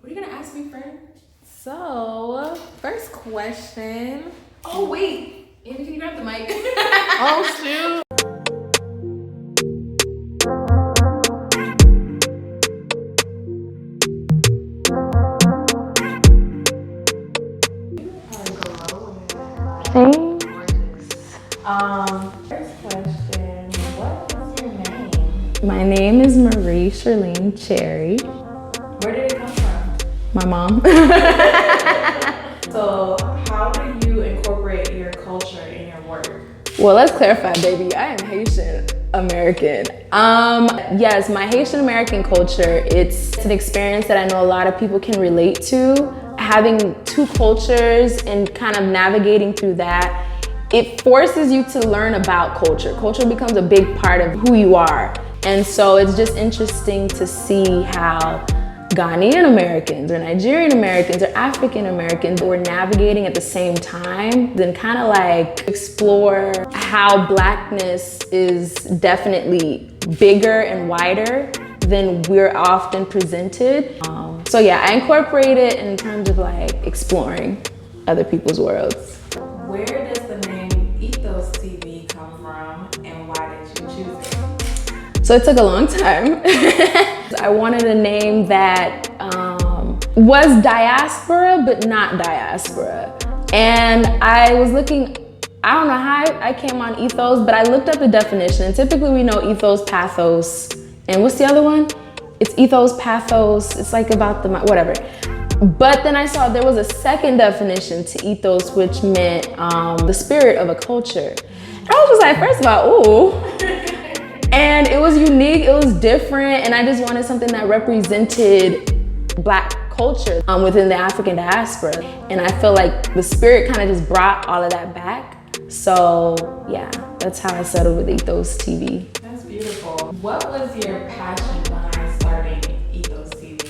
What are you gonna ask me, friend? So, first question. Oh wait, Amy, can you grab the mic? Oh shoot. Thanks. First question, what is your name? My name is Marie Charlene Chery. Where did it come from? My mom. So, how do you incorporate your culture in your work? Well, let's clarify, baby. I am Haitian American. Yes, my Haitian American culture, it's an experience that I know a lot of people can relate to. Having two cultures and kind of navigating through that, it forces you to learn about culture. Culture becomes a big part of who you are. And so it's just interesting to see how Ghanaian Americans or Nigerian Americans or African Americans were navigating at the same time, then kind of like explore how Blackness is definitely bigger and wider than we're often presented. So yeah, I incorporate it in terms of like exploring other people's worlds. Where does the name Ethos TV come from, and why did you choose it? So it took a long time. I wanted a name that was diaspora, but not diaspora. And I was looking, I don't know how I came on ethos, but I looked up the definition. And typically we know ethos, pathos, and what's the other one? It's ethos, pathos, it's like about the, whatever. But then I saw there was a second definition to ethos, which meant the spirit of a culture. And I was just like, first of all, ooh. And it was unique, it was different, and I just wanted something that represented Black culture within the African diaspora. And I feel like the spirit kind of just brought all of that back. So yeah, that's how I settled with Ethos TV. That's beautiful. What was your passion behind starting Ethos TV?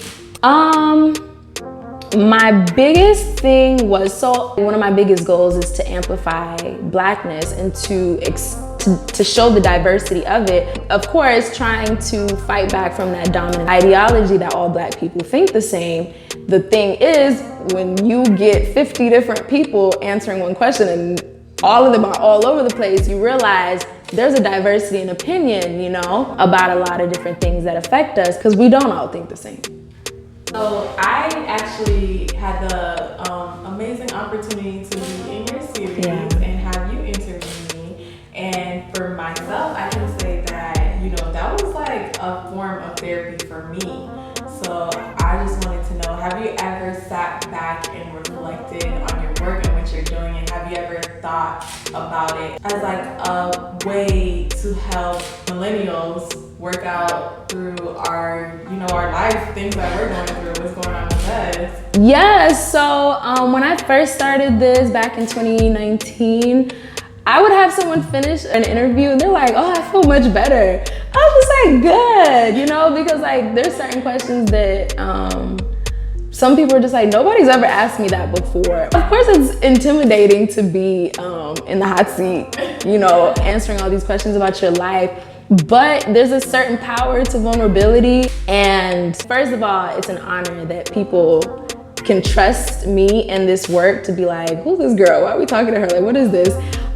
My biggest thing was, so one of my biggest goals is to amplify Blackness and to show the diversity of it. Of course, trying to fight back from that dominant ideology that all Black people think the same. The thing is, when you get 50 different people answering one question and all of them are all over the place, you realize there's a diversity in opinion, you know, about a lot of different things that affect us because we don't all think the same. So I actually had the amazing opportunity to be in your series and have you interview me. And for myself, I can say that, you know, that was like a form of therapy for me. So I just wanted to know, have you ever sat back and reflected on your work and what you're doing? And have you ever thought about it as like a way to help millennials work out through our, you know, our life, things that we're going through, what's going on with us? Yes, so when I first started this back in 2019, I would have someone finish an interview and they're like, oh, I feel much better. I was just like, good, you know, because like there's certain questions that some people are just like, nobody's ever asked me that before. Of course, it's intimidating to be in the hot seat, you know, answering all these questions about your life. But there's a certain power to vulnerability. And first of all, it's an honor that people can trust me and this work to be like, who's this girl? Why are we talking to her? Like, what is this?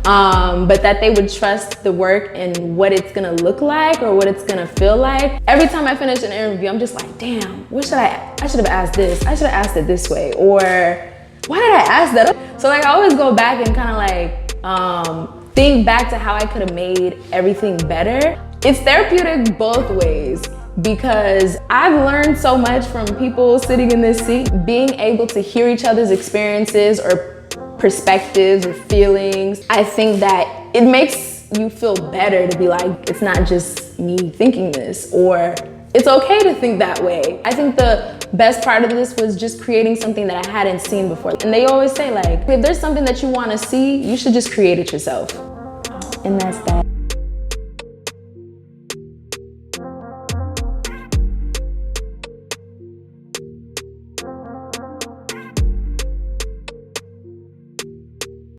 But that they would trust the work and what it's gonna look like or what it's gonna feel like. Every time I finish an interview, I'm just like, damn, what should I should have asked this. I should have asked it this way. Or why did I ask that? So like, I always go back and kind of like, think back to how I could have made everything better. It's therapeutic both ways because I've learned so much from people sitting in this seat, being able to hear each other's experiences or perspectives or feelings. I think that it makes you feel better to be like, it's not just me thinking this, or it's okay to think that way. I think the best part of this was just creating something that I hadn't seen before. And they always say like, if there's something that you want to see, you should just create it yourself. And that's that.